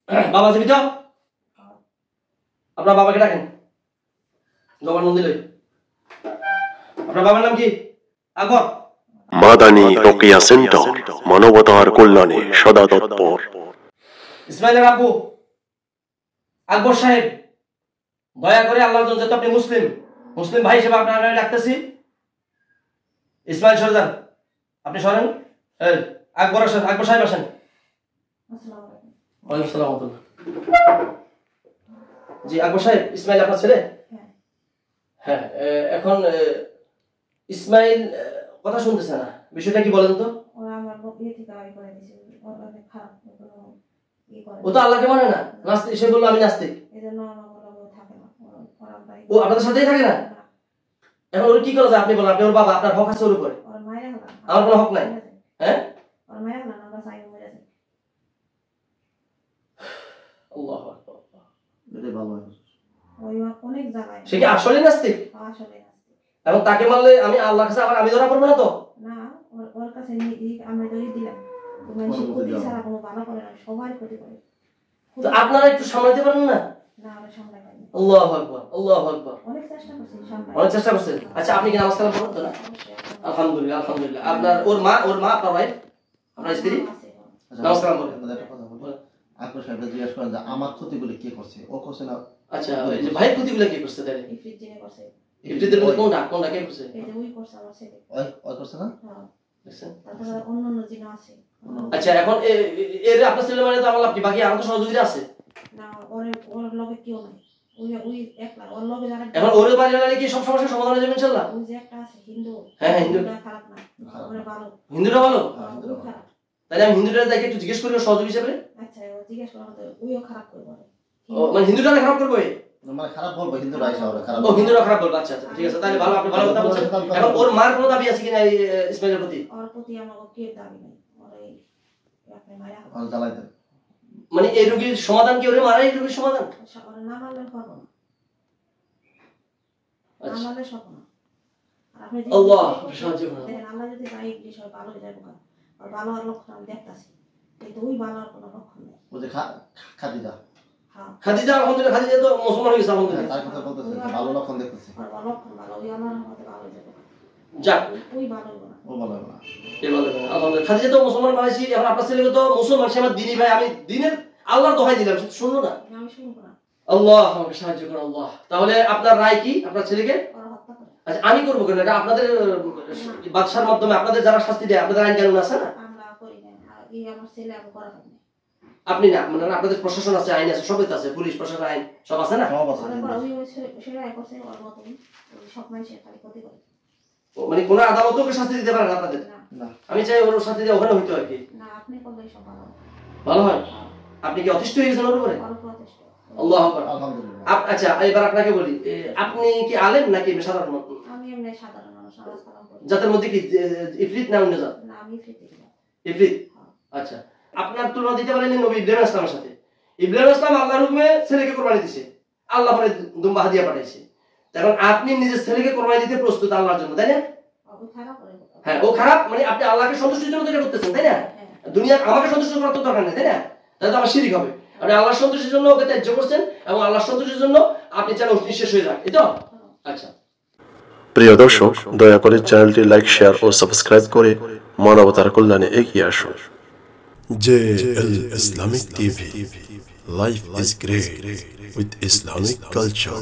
বাবা জীবিত? আপনার বাবাকে ডাকেন, জবানবন্দি লই। আপনার বাবার নাম কি? আকবর। মাদানী রোকেয়া সেন্টার, মানবতার কল্যাণে সদা তৎপর। ইসমাইলের আব্বু আকবর সাহেব, দয়া করে আল্লাহর জন্য, যেহেতু আপনি মুসলিম ভাই হিসেবে আপনার ডাকতেছি, ইসমাইল সরে যান। আপনি সরেন। আকবর আসেন, আকবর সাহেব আসেন। ওয়ালাইকুম আসসালাম। জি আকবর সাহেব, ইসমাইল আপনার ছেলে? হ্যাঁ। এখন ইসমাইল কথা শুনতেছে না, বিষয়টা কি বলেন তো? ও তো আল্লাহকে মানে না, নাস্তিক। সে বললো আমি নাস্তিক। ও আপনাদের সাথেই থাকে না? এখন ওর কি করা যায় আপনি বলেন? আপনি ওর বাবা, আপনার হক আছে ওর উপরে। আমার কোনো হক নাই। হ্যাঁ, আল্লাহু আকবার। সে কি আসলে নাস্তিক? এবং তাকে মারলে আমি আল্লাহর কাছে আবার আমি ধরা পড়বো না তো? না, ওর কাছে আমি ধরে দিলাম। তুমি শিক্ষতি ছাড়া কোনো ভালো করে না, সবাই ক্ষতি করে। তো আপনারা একটু সামলাতে পারেন না? না, আমরা সামলাই পারি না। আল্লাহু আকবার, আল্লাহু আকবার। অনেক চেষ্টা করছি সামলাই। অনেক চেষ্টা করছেন। আচ্ছা, আপনি কি নামাজ কালাম পড়েন তো না? আলহামদুলিল্লাহ, আলহামদুলিল্লাহ। আপনার ওর মা, আপনার ভাই, আপনার স্ত্রী নামাজ কালাম পড়েন? আকবর সাহেব জিজ্ঞেস করেন যে আমার ক্ষতিগুলো কে করছে? ও করছে না? আচ্ছা, এই যে ভাই ক্ষতিগুলো কে করছে তাহলে? ইফরিত জিনে করছে। ইফরিতের মধ্যে কোনটা কে করছে? এই যে ওই করছে আমার ছেলে। ওই করছে না? হ্যাঁ। দেখছেন? তারপর অন্যান্য জিন আছে। আচ্ছা, এখন এর আপনার ছেলে মানে তো আমার আপনি, বাকি আরো তো সহযোগীরা আছে না? ওর লগে কেউ নাই। ওই একলা, ওর লগে যারা এখন ওরে বাড়ি লাগলে কি সব সমস্যার সমাধান হয়ে যাবে ইনশাআল্লাহ? ওই যে একটা আছে হিন্দু। হ্যাঁ, হিন্দু খারাপ না, ওরে ভালো। হিন্দুরা ভালো? ওই খারাপ। তাহলে আমি হিন্দুরা দেখে একটু জিজ্ঞেস করি সহযোগী হিসেবে। আচ্ছা, ও জিজ্ঞেস করা তো ওইও খারাপ করে বলে। ও মানে হিন্দুরা খারাপ করবে? মানে খারাপ বলবো, হিন্দুরা আইসা ওরা খারাপ। ও হিন্দুরা খারাপ বলবে। আচ্ছা আচ্ছা, ঠিক আছে। তাহলে ভালো, আপনি ভালো কথা বলছেন। এখন ওর মার কোনো দাবি আছে কিনা ইসমাইলের প্রতি? ওর প্রতি আমার কে দাবি নাই। ওরে আপনি মায়া ওরা জ্বালাই দেন। মানে এই রোগীর সমাধান কি ওরে মারাই রোগীর সমাধান? ওরে না মারলে হবে না। না মারলে হবে না। আর আপনি যে আল্লাহ সাহায্য করুন। দেখেন, আল্লাহ যদি চাই বিষয় ভালো হয়ে যাবে, আর ভালো হওয়ার লক্ষণ আমি দেখতাছি, কিন্তু ওই ভালো হওয়ার কোনো লক্ষণ নেই। ও যে খাদিজা, খাদিজা, আলহামদুলিল্লাহ, খাদিজা তো মুসলমান হয়ে গেছে আলহামদুলিল্লাহ। তার কথা বলতেছে যে ভালো লক্ষণ দেখতেছে। আর লক্ষণ ভালো, ওই আল্লাহর রহমতে ভালো হয়ে যাবে। যাক, ওই ভালো হবে না। ও ভালো হবে না। কে ভালো হবে না? আলহামদুলিল্লাহ। খাদিজা তো মুসলমান বানাইছি। এখন আপনার ছেলেকে তো মুসলমান, সে আমার দ্বীনি ভাই। আমি দ্বীনের আল্লাহর দোহাই দিলাম, সে শুনলো না। আমি শুনবো না। আল্লাহ আমাকে সাহায্য করুন আল্লাহ। তাহলে আপনার রায় কি আপনার ছেলেকে? ওরা হত্যা করে। আচ্ছা, আমি করবো কেন? এটা আপনাদের বাদশার মাধ্যমে আপনাদের যারা শাস্তি দেয়, আপনাদের আইন কানুন আছে না? আমরা করি না। এই আমার ছেলে আমি করা হবে না। আপনি না, মানে আপনাদের প্রশাসন আছে, আইন আছে, সবই তো আছে, পুলিশ প্রশাসন, আইন সব আছে না? সব আছে। সেটা করছে ওর মতন, সব মানুষ খালি ক্ষতি করে। মানে কোন আদালতও ওকে শাস্তি দিতে পারে না আপনাদের? না। আমি চাই ওর শাস্তি দিয়ে ওখানে হইতো আর কি। না, আপনি করলে সব ভালো ভালো হয়। আপনি কি অতিষ্ঠ হয়ে গেছেন ওর উপরে? আল্লাহু আকবার, আলহামদুলিল্লাহ। আচ্ছা, এবার আপনাকে বলি, আপনি কি আলেম নাকি সাধারণ মানুষ? আমি এমনি সাধারণ মানুষ, নামাজ কালাম করি। জাতের মধ্যে কি ইফরিত না অন্য জাত? না, আমি ইফরিত। ইফরিত। আচ্ছা, আপনার তুলনা দিতে পারেন নবী ইব্রাহিম ইসলামের সাথে। ইব্রাহিম ইসলাম আল্লাহর হুকুমে ছেলেকে কোরবানি দিয়েছে, আল্লাহ পরে দুম্বা হাদিয়া পাঠাইছে। এখন আপনি নিজের ছেলেকে কোরবানি দিতে প্রস্তুত আল্লাহর জন্য, তাই না? হ্যাঁ, ও খারাপ মানে আপনি আল্লাহকে সন্তুষ্টির জন্য এটা করতেছেন, তাই না? দুনিয়া আমাকে সন্তুষ্ট করার তো দরকার নেই, তাই না? তাহলে তো আমার শিরক হবে। আপনি আল্লাহর সন্তুষ্টির জন্য ওকে ত্যায্য করছেন, এবং আল্লাহর সন্তুষ্টির জন্য আপনি চান নিঃশেষ হয়ে যাক, এই তো? আচ্ছা, প্রিয় দর্শক, দয়া করে চ্যানেলটি লাইক, শেয়ার ও সাবস্ক্রাইব করে মানবতার কল্যাণে এগিয়ে আসুন। JL Islamic TV. Life is great with Islamic culture.